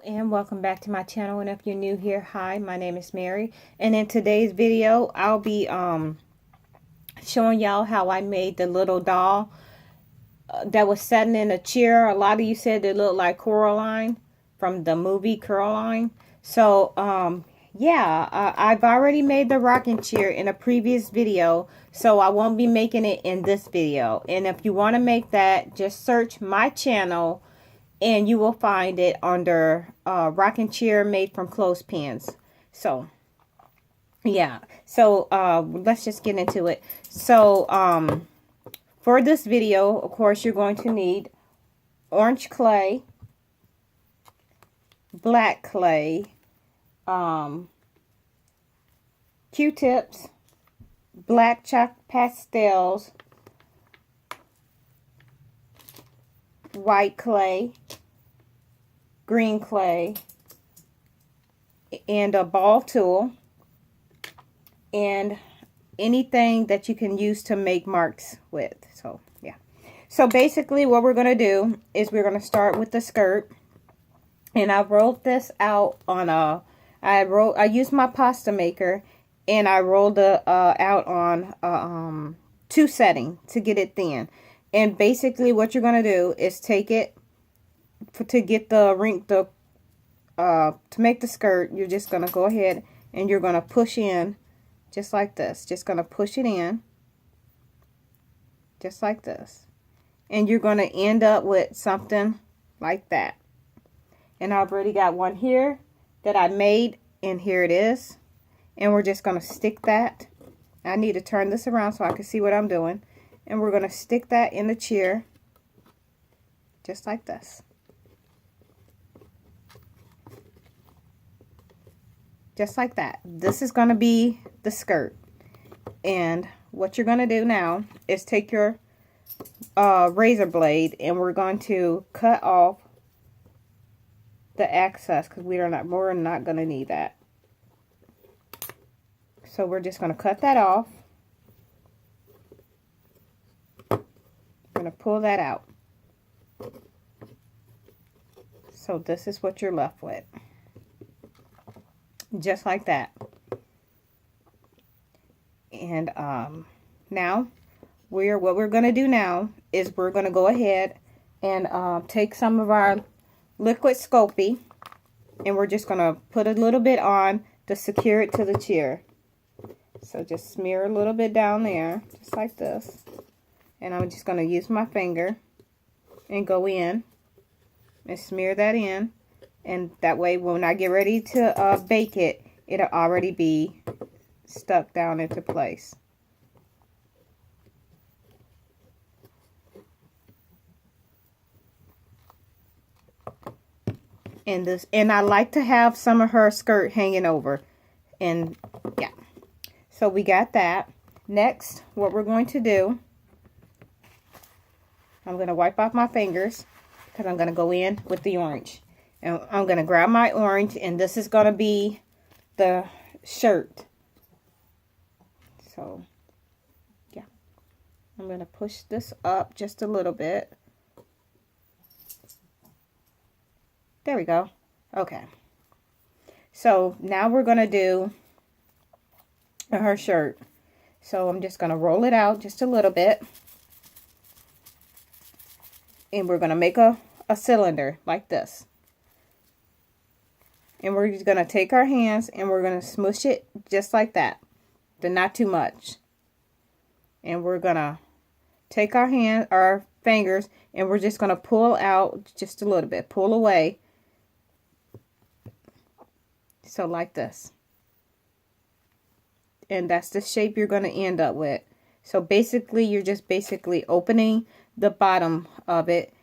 And welcome back to my channel. And if you're new here, hi, my name is Mary, and in today's video I'll be showing y'all how I made the little doll that was sitting in a chair. A lot of you said it looked like Coraline from the movie Coraline. So yeah, I've already made the rocking chair in a previous video, so I won't be making it in this video. And if you want to make that, just search my channel and you will find it under rocking chair made from clothespins. So yeah, so let's just get into it. So for this video, of course, you're going to need orange clay, black clay, Q-tips, black chalk pastels, white clay, green clay, and a ball tool, and anything that you can use to make marks with. So yeah, so basically what we're going to do is we're going to start with the skirt. And I rolled this out on I used my pasta maker, and I rolled it out on 2 setting to get it thin. And basically what you're going to do is take it to get to make the skirt. You're just going to go ahead and you're going to push in just like this. Just going to push it in just like this. And you're going to end up with something like that. And I've already got one here that I made, and here it is. And we're just going to stick that. I need to turn this around so I can see what I'm doing. And we're going to stick that in the chair just like this. Just like that. This is going to be the skirt. And what you're going to do now is take your razor blade, and we're going to cut off the excess, because we're not going to need that. So we're just going to cut that off. I'm going to pull that out. So this is what you're left with. Just like that. And now what we're going to do now is we're going to go ahead and take some of our liquid sculpey, and we're just going to put a little bit on to secure it to the chair. So just smear a little bit down there, just like this. And I'm just going to use my finger and go in and smear that in. And that way when I get ready to bake it, it'll already be stuck down into place. And I like to have some of her skirt hanging over. And yeah, so we got that. Next, what we're going to do, I'm going to wipe off my fingers because I'm going to go in with the orange. And I'm going to grab my orange, and this is going to be the shirt. So yeah, I'm going to push this up just a little bit. There we go. Okay. So now we're going to do her shirt. So I'm just going to roll it out just a little bit. And we're going to make a cylinder like this. And we're just going to take our hands and we're going to smush it just like that. But not too much. And we're going to take our fingers, and we're just going to pull out just a little bit. Pull away. So like this. And that's the shape you're going to end up with. So basically, you're just basically opening the bottom of it.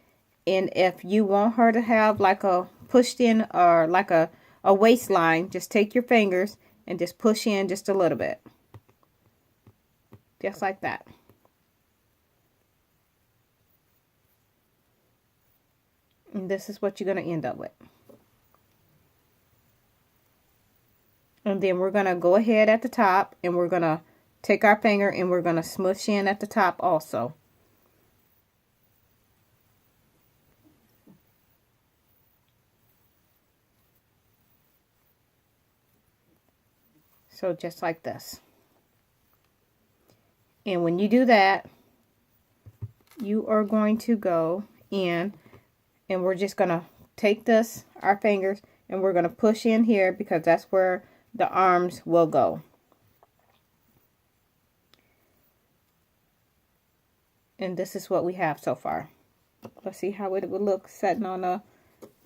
And if you want her to have like a pushed in or like a waistline, just take your fingers and just push in just a little bit. Just like that. And this is what you're going to end up with. And then we're going to go ahead at the top, and we're going to take our finger and we're going to smush in at the top also. So just like this. And when you do that, you are going to go in and we're just going to take this, our fingers, and we're going to push in here because that's where the arms will go. And this is what we have so far. Let's see how it would look sitting on a,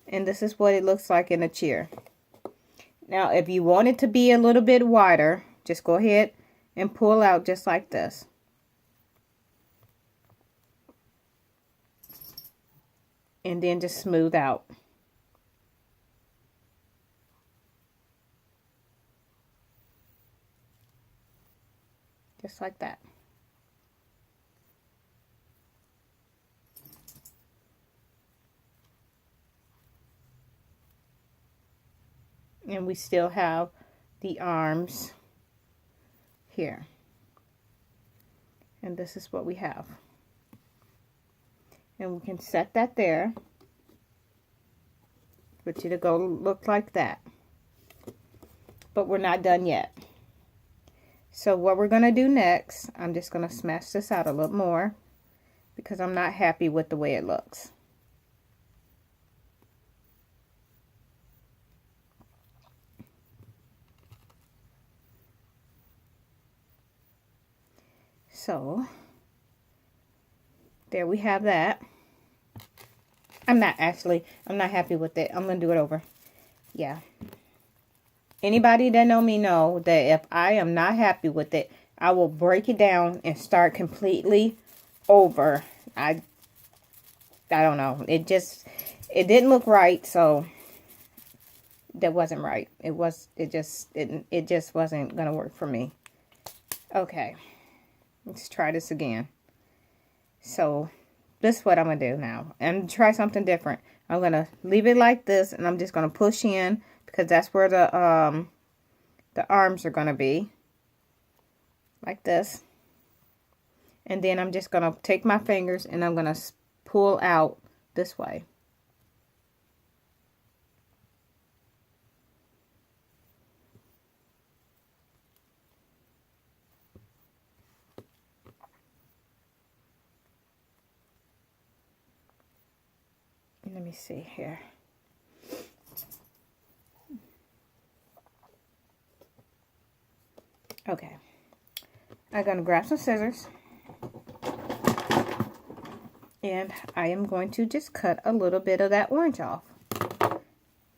and this is what it looks like in a chair. Now, if you want it to be a little bit wider, just go ahead and pull out just like this. And then just smooth out. Just like that. And we still have the arms here. And this is what we have. And we can set that there. Put you to go look like that. But we're not done yet. So what we're going to do next, I'm just going to smash this out a little more because I'm not happy with the way it looks. So there we have that. I'm not happy with it. I'm going to do it over. Yeah. Anybody that know me know that if I am not happy with it, I will break it down and start completely over. I don't know. It didn't look right, so that wasn't right. It just wasn't going to work for me. Okay. Let's try this again. So this is what I'm going to do now. I'm going to try something different. I'm going to leave it like this, and I'm just going to push in because that's where the arms are going to be. Like this. And then I'm just going to take my fingers and I'm going to pull out this way. Let me see here. Okay. I'm going to grab some scissors. And I am going to just cut a little bit of that orange off.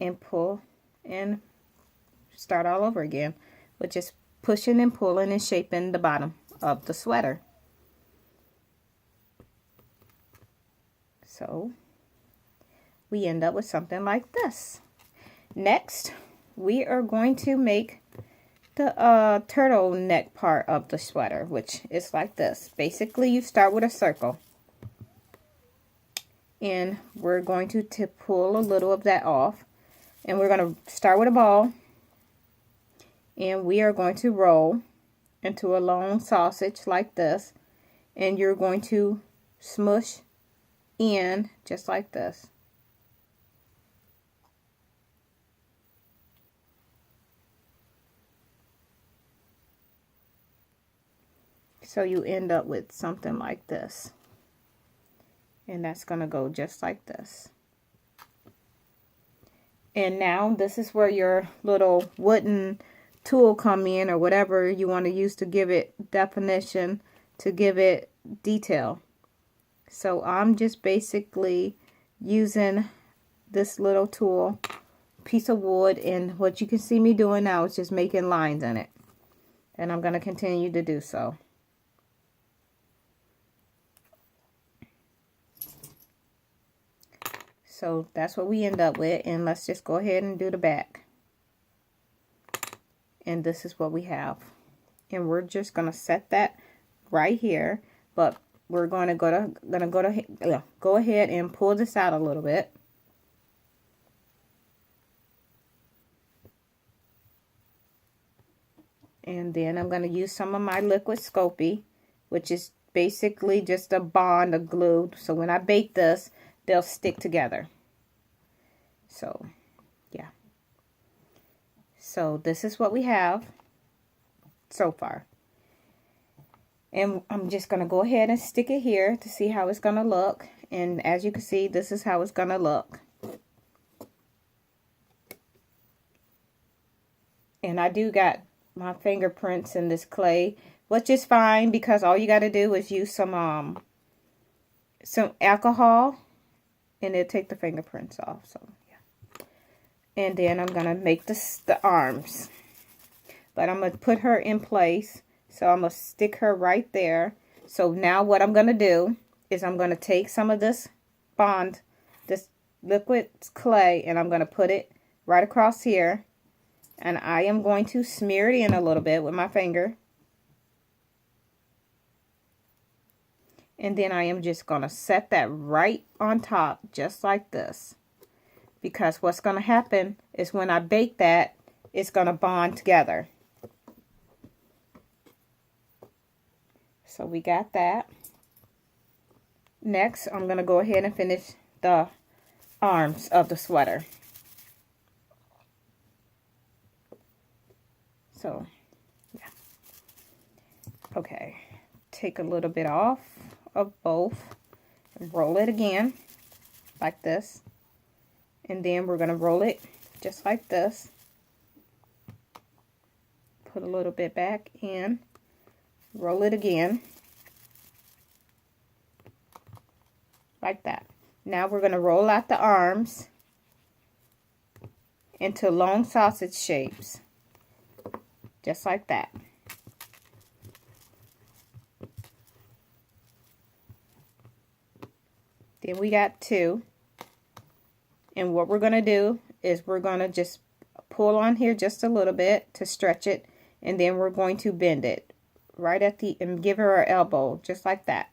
And pull and start all over again. With just pushing and pulling and shaping the bottom of the sweater. So we end up with something like this. Next, we are going to make the turtleneck part of the sweater, which is like this. Basically, you start with a circle. And we're going to pull a little of that off. And we're going to start with a ball. And we are going to roll into a long sausage like this. And you're going to smush in just like this. So you end up with something like this. And that's going to go just like this. And now this is where your little wooden tool come in, or whatever you want to use to give it definition, to give it detail. So I'm just basically using this little tool, piece of wood, and what you can see me doing now is just making lines in it. And I'm going to continue to do so. So that's what we end up with, and let's just go ahead and do the back. And this is what we have. And we're just going to set that right here, but we're going to go ahead and pull this out a little bit. And then I'm going to use some of my liquid sculpey, which is basically just a bond of glue. So when I bake this, they'll stick together. So, yeah. So this is what we have. so far. And I'm just going to go ahead and stick it here to see how it's going to look. And as you can see, this is how it's going to look. And I do got my fingerprints in this clay, which is fine because all you got to do is use some alcohol and it'll take the fingerprints off. So yeah. And then I'm going to make the arms. But I'm going to put her in place. So I'm going to stick her right there. So now what I'm going to do is I'm going to take some of this bond, this liquid clay, and I'm going to put it right across here. And I am going to smear it in a little bit with my finger. And then I am just going to set that right on top, just like this. Because what's going to happen is when I bake that, it's going to bond together. So we got that. Next, I'm going to go ahead and finish the arms of the sweater. So, yeah. Okay. Take a little bit off of both and roll it again like this. And then we're going to roll it just like this. Put a little bit back in. Roll it again. Like that. Now we're going to roll out the arms into long sausage shapes. Just like that. Then we got two. And what we're going to do is we're going to just pull on here just a little bit to stretch it. And then we're going to bend it right at the, and give her her elbow just like that.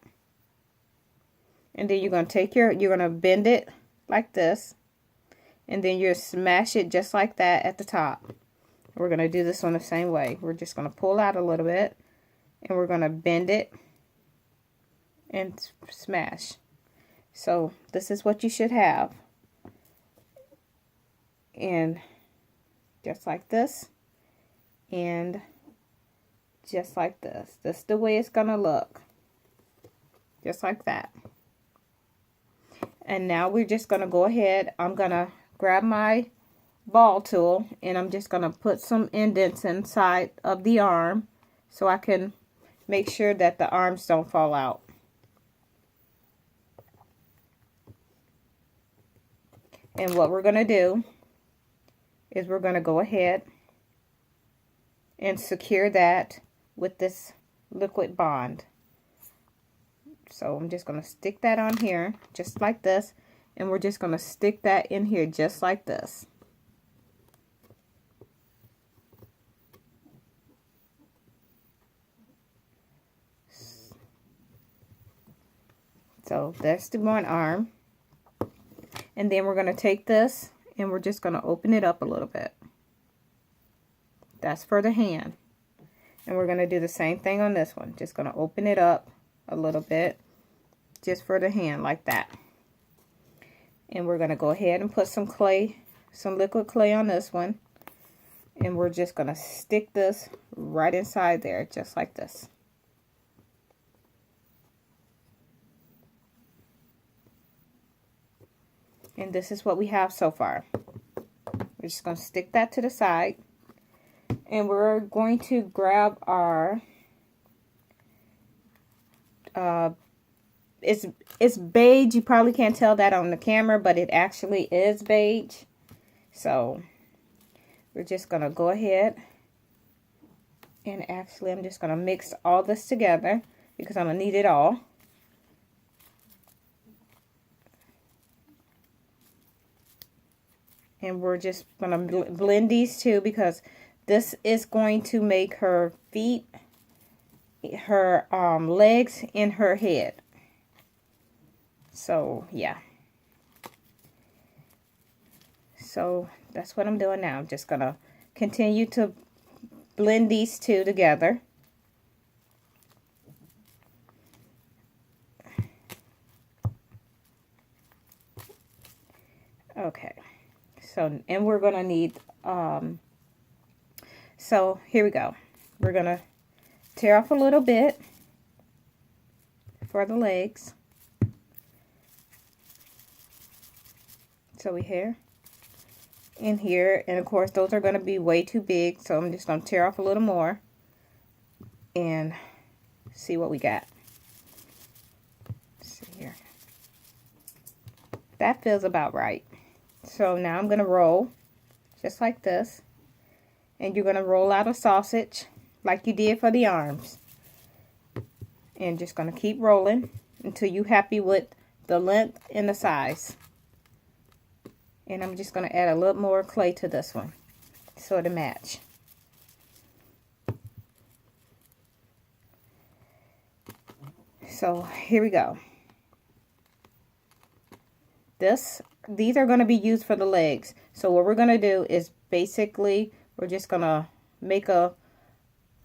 And then you're going to take you're going to bend it like this. And then you're smash it just like that at the top. We're going to do this one the same way. We're just going to pull out a little bit. And we're going to bend it. And smash. So this is what you should have. And just like this. And just like this. This is the way it's going to look. Just like that. And now we're just going to go ahead. I'm going to grab my ball tool and I'm just going to put some indents inside of the arm so I can make sure that the arms don't fall out. And what we're going to do is we're going to go ahead and secure that with this liquid bond. So I'm just going to stick that on here just like this, and we're just going to stick that in here just like this. So that's the one arm. And then we're going to take this and we're just going to open it up a little bit. That's for the hand. And we're going to do the same thing on this one. Just going to open it up a little bit just for the hand like that. And we're going to go ahead and put some clay, some liquid clay on this one. And we're just going to stick this right inside there just like this. And this is what we have so far. We're just going to stick that to the side. And we're going to grab our, it's beige. You probably can't tell that on the camera, but it actually is beige. So we're just going to go ahead. And actually, I'm just going to mix all this together because I'm going to need it all. And we're just going to blend these two because this is going to make her feet, her legs, and her head. So, yeah. So, that's what I'm doing now. I'm just going to continue to blend these two together. Okay. So, and we're going to need, so here we go. We're going to tear off a little bit for the legs. So we here in here, and of course those are going to be way too big, so I'm just going to tear off a little more and see what we got. Let's see here. That feels about right. So now I'm going to roll just like this, and you're going to roll out a sausage like you did for the arms, and just going to keep rolling until you're happy with the length and the size. And I'm just going to add a little more clay to this one so it'll match. So here we go. These are going to be used for the legs. So what we're going to do is basically we're just going to make a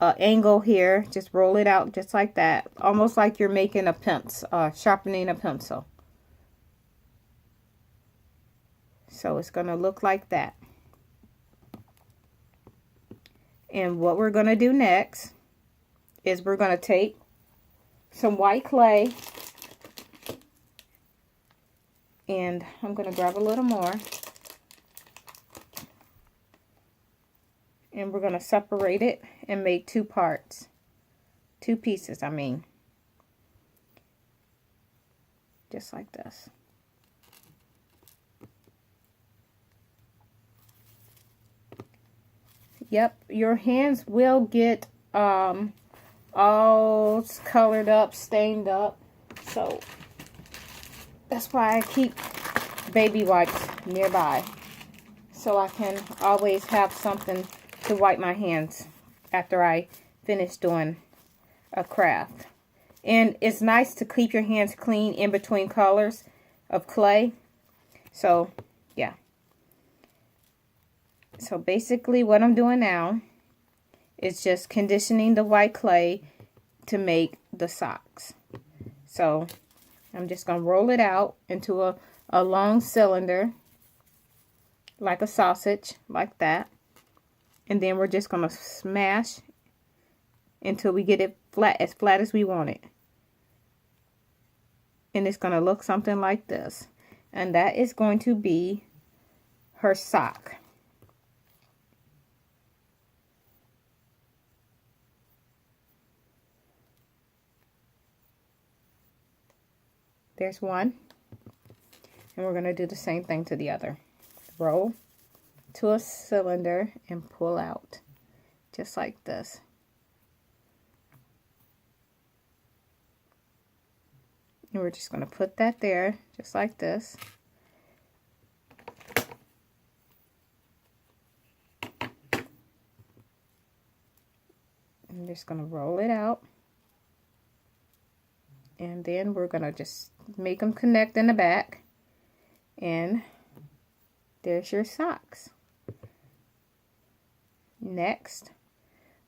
angle here. Just roll it out just like that, almost like you're making a pencil, sharpening a pencil. So it's going to look like that. And what we're going to do next is we're going to take some white clay, and I'm going to grab a little more, and we're going to separate it and make two pieces, just like this. Yep, your hands will get all colored up, stained up. So that's why I keep baby wipes nearby, so I can always have something to wipe my hands after I finish doing a craft. And it's nice to keep your hands clean in between colors of clay. So yeah. So basically what I'm doing now is just conditioning the white clay to make the socks. So I'm just going to roll it out into a long cylinder, like a sausage, like that. And then we're just going to smash until we get it flat as we want it. And it's going to look something like this. And that is going to be her sock. There's one. And we're going to do the same thing to the other. Roll to a cylinder and pull out. Just like this. And we're just going to put that there, just like this. I'm just going to roll it out. And then we're going to just make them connect in the back. And there's your socks. Next,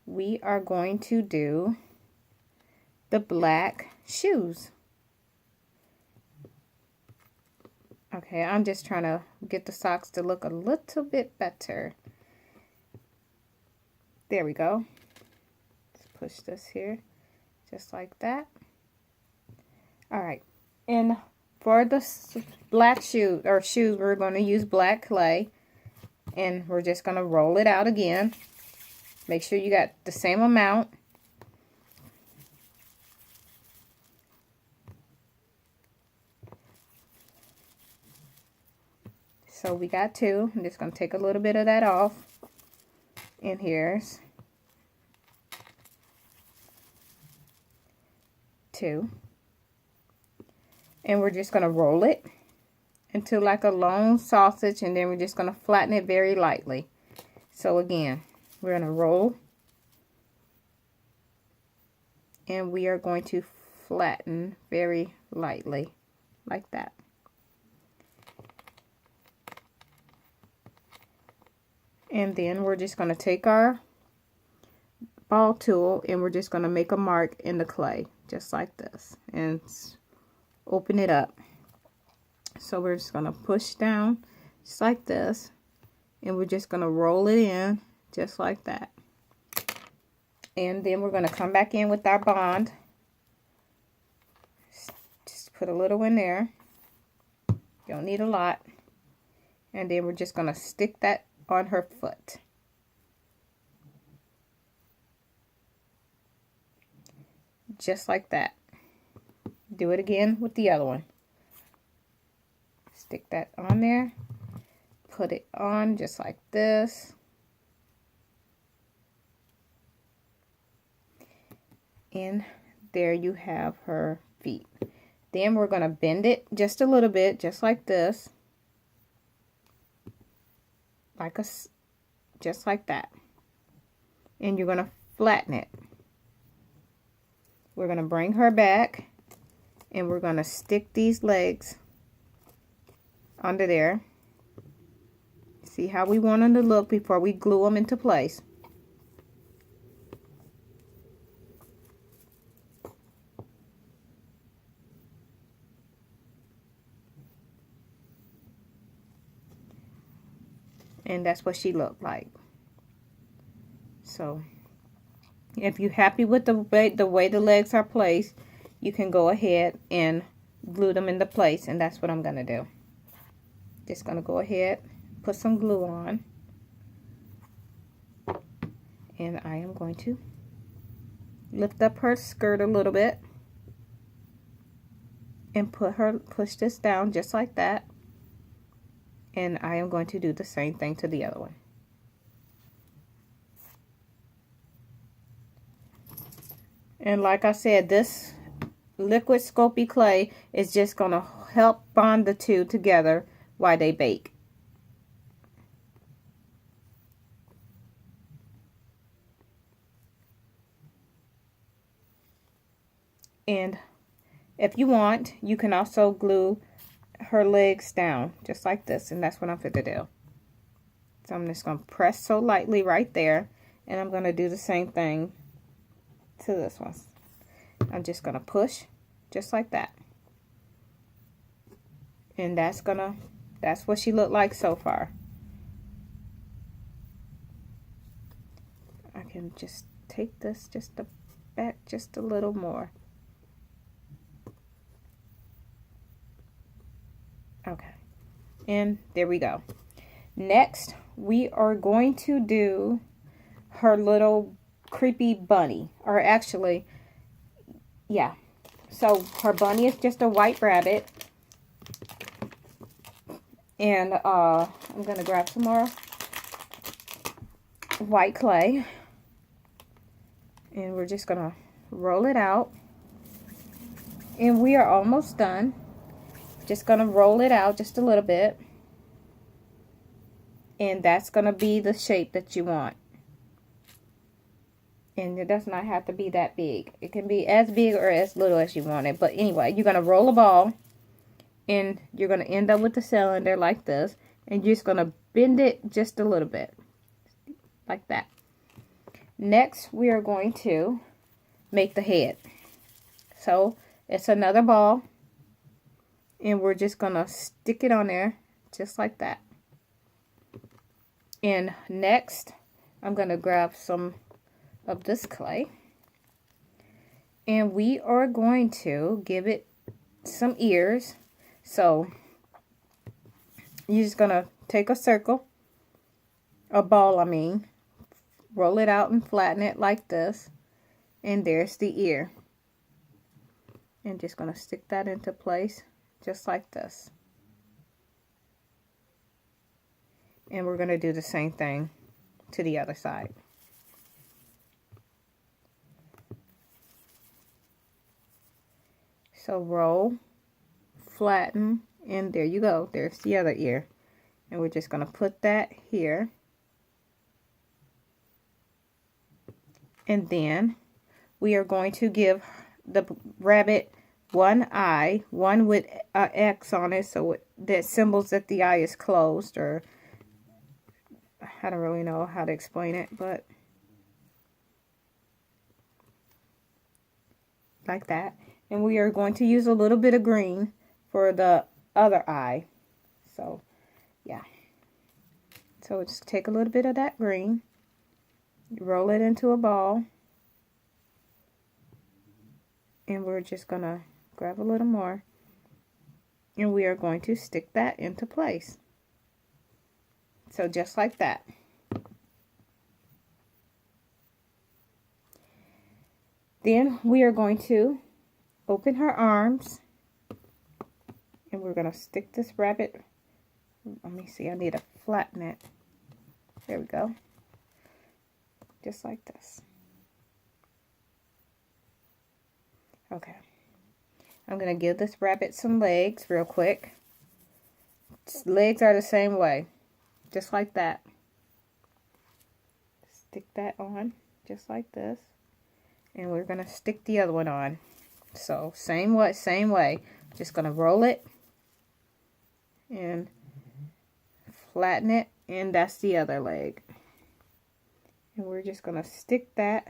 we are going to do the black shoes. Okay, I'm just trying to get the socks to look a little bit better. There we go. Let's push this here, just like that. All right, and for the black shoes, we're going to use black clay, and we're just going to roll it out again. Make sure you got the same amount. So we got two. I'm just going to take a little bit of that off. And here's two. And we're just going to roll it into like a long sausage, and then we're just going to flatten it very lightly. So again, we're going to roll, and we are going to flatten very lightly like that. And then we're just going to take our ball tool, and we're just going to make a mark in the clay just like this and open it up. So we're just going to push down just like this, and we're just going to roll it in just like that. And then we're going to come back in with our bond. Just put a little in there. Don't need a lot. And then we're just going to stick that on her foot. Just like that. Do it again with the other one. Stick that on there. Put it on just like this. And there you have her feet. Then we're going to bend it just a little bit, just like this. Just like that. And you're going to flatten it. We're going to bring her back, and we're going to stick these legs under there. See how we want them to look before we glue them into place. And that's what she looked like. So, if you're happy with the way the legs are placed, you can go ahead and glue them into place. And that's what I'm going to do. Just going to go ahead, put some glue on. And I am going to lift up her skirt a little bit. And push this down just like that. And I am going to do the same thing to the other one. And like I said, this liquid sculpey clay is just going to help bond the two together while they bake. And if you want, you can also glue her legs down just like this, and that's what I'm going to do. So I'm just going to press so lightly right there, and I'm going to do the same thing to this one. I'm just going to push just like that, and that's what she looked like so far. I can just take this back just a little more. Okay, and there we go. Next, we are going to do her little creepy bunny, or actually, yeah. So her bunny is just a white rabbit, and I'm gonna grab some more white clay, and we're just gonna roll it out, and we are almost done. Just going to roll it out just a little bit. And that's going to be the shape that you want. And it does not have to be that big. It can be as big or as little as you want it. But anyway, you're going to roll a ball. And you're going to end up with the cylinder like this. And you're just going to bend it just a little bit. Like that. Next, we are going to make the head. So, it's another ball. And we're just going to stick it on there just like that. And next, I'm going to grab some of this clay. And we are going to give it some ears. So, you're just going to take a circle, a ball I mean, roll it out and flatten it like this. And there's the ear. And just going to stick that into place. Just like this. And we're going to do the same thing to the other side. So roll, flatten, and there you go. There's the other ear. And we're just going to put that here. And then we are going to give the rabbit one eye, one with an X on it, so that symbols that the eye is closed, or I don't really know how to explain it, but like that. And we are going to use a little bit of green for the other eye. So, yeah. So just take a little bit of that green, roll it into a ball, And we're just going to grab a little more. And we are going to stick that into place. So just like that. Then we are going to open her arms. And we're going to stick this rabbit. Let me see, I need to flatten it. There we go. Just like this. Okay. I'm going to give this rabbit some legs real quick. Legs are the same way. Just like that. Stick that on. Just like this. And we're going to stick the other one on. So, same way. Just going to roll it. And flatten it. And that's the other leg. And we're just going to stick that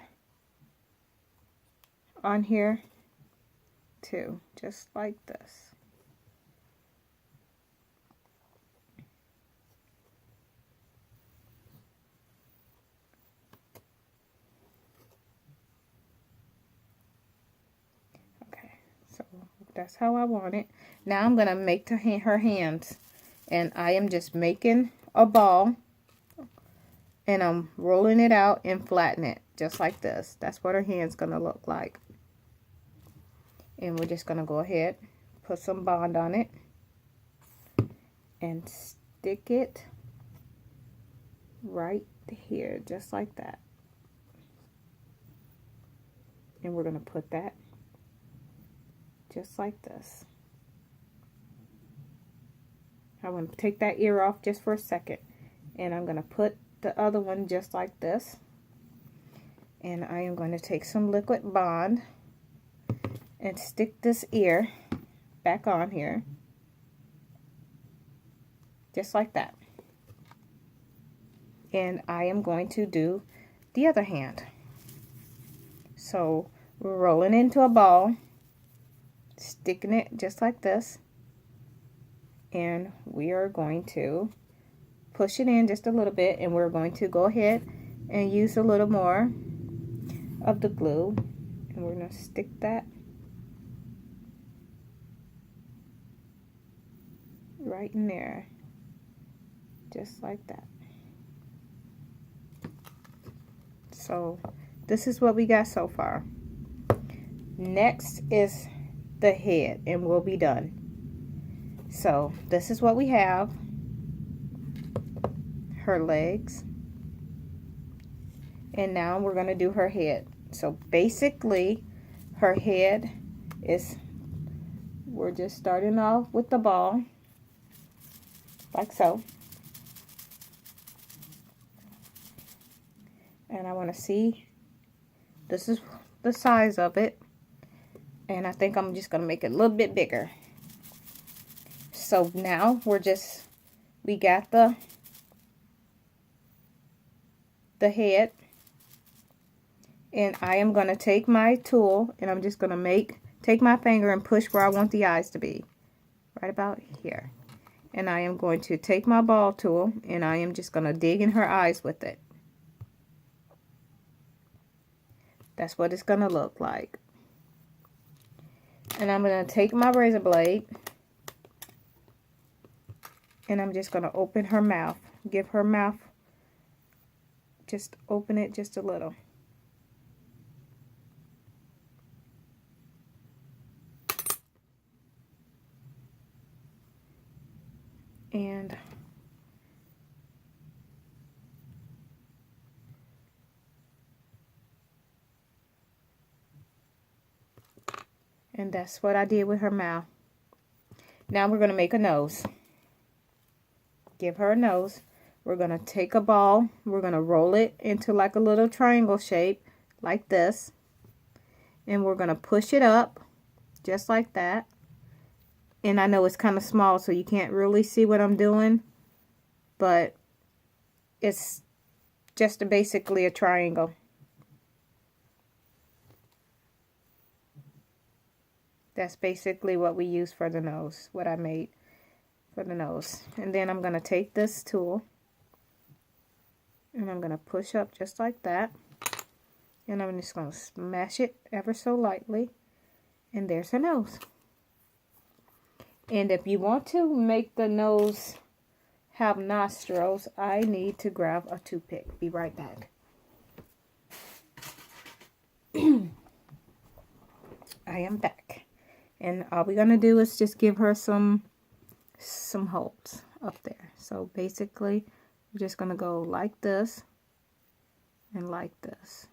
on here too. Just like this. Okay, so that's how I want it. Now I'm going to make her hands. And I am just making a ball. And I'm rolling it out and flatten it. Just like this. That's what her hand's going to look like. And we're just going to go ahead. Put some bond on it. And stick it right here. Just like that. And we're going to put that just like this. I want to take that ear off just for a second. And I'm going to put the other one just like this. And I am going to take some liquid bond and stick this ear back on here. Just like that. And I am going to do the other hand. So we're rolling into a ball, sticking it just like this. And we are going to push it in just a little bit, and we're going to go ahead and use a little more of the glue, and we're going to stick that right in there, just like that. So this is what we got so far. Next is the head, and we'll be done. So this is what we have. Her legs. And now we're going to do her head. So basically her head is, we're just starting off with the ball. Like so. And I want to see, this is the size of it. And I think I'm just going to make it a little bit bigger. So now we got the head. And I am going to take my tool and I'm just going to take my finger and push where I want the eyes to be. Right about here. And I am going to take my ball tool and I am just going to dig in her eyes with it. That's what it's going to look like. And I'm going to take my razor blade and I'm just going to open her mouth. Give her mouth, just open it just a little. And that's what I did with her mouth. Now we're going to make a nose. Give her a nose. We're going to take a ball. We're going to roll it into like a little triangle shape. Like this. And we're going to push it up. Just like that. And I know it's kind of small so you can't really see what I'm doing. But it's just basically a triangle. That's basically what we use for the nose. What I made for the nose. And then I'm going to take this tool. And I'm going to push up just like that. And I'm just going to smash it ever so lightly. And there's her nose. And if you want to make the nose have nostrils, I need to grab a toothpick. Be right back. I am back. And all we're going to do is just give her some holes up there. So basically, we're just going to go like this and like this.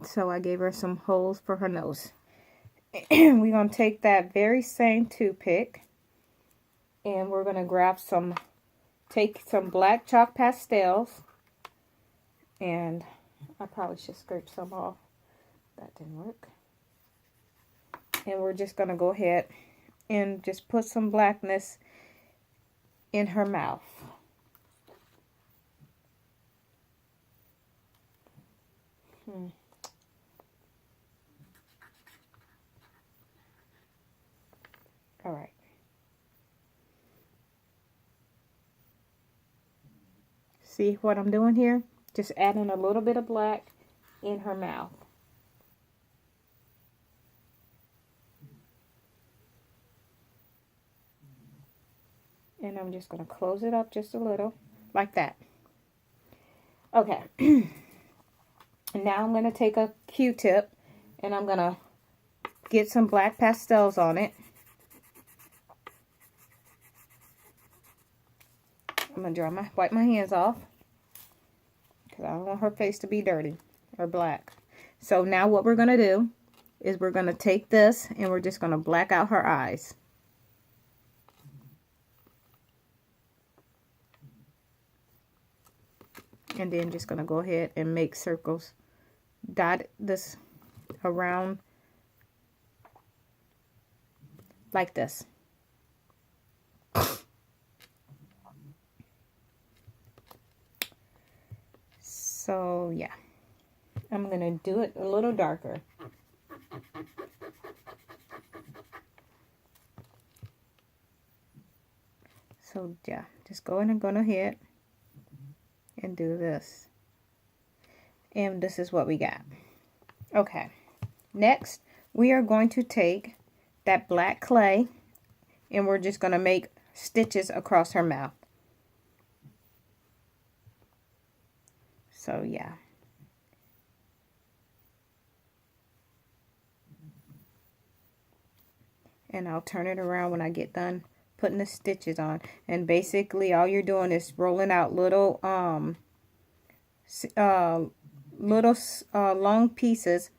So I gave her some holes for her nose. We're going to take that very same toothpick and we're going to take some black chalk pastels, and I probably should scrape some off. That didn't work. And we're just going to go ahead and just put some blackness in her mouth. All right. See what I'm doing here? Just adding a little bit of black in her mouth. And I'm just going to close it up just a little, like that. Okay. And now I'm going to take a Q-tip and I'm going to get some black pastels on it. I'm going to wipe my hands off because I don't want her face to be dirty or black. So now what we're going to do is we're going to take this and we're just going to black out her eyes. And then just going to go ahead and make circles. Dot this around like this. So yeah, I'm going to do it a little darker. So yeah, just go ahead and do this. And this is what we got. Okay, next we are going to take that black clay and we're just going to make stitches across her mouth. So yeah. And I'll turn it around when I get done putting the stitches on. And basically all you're doing is rolling out little long pieces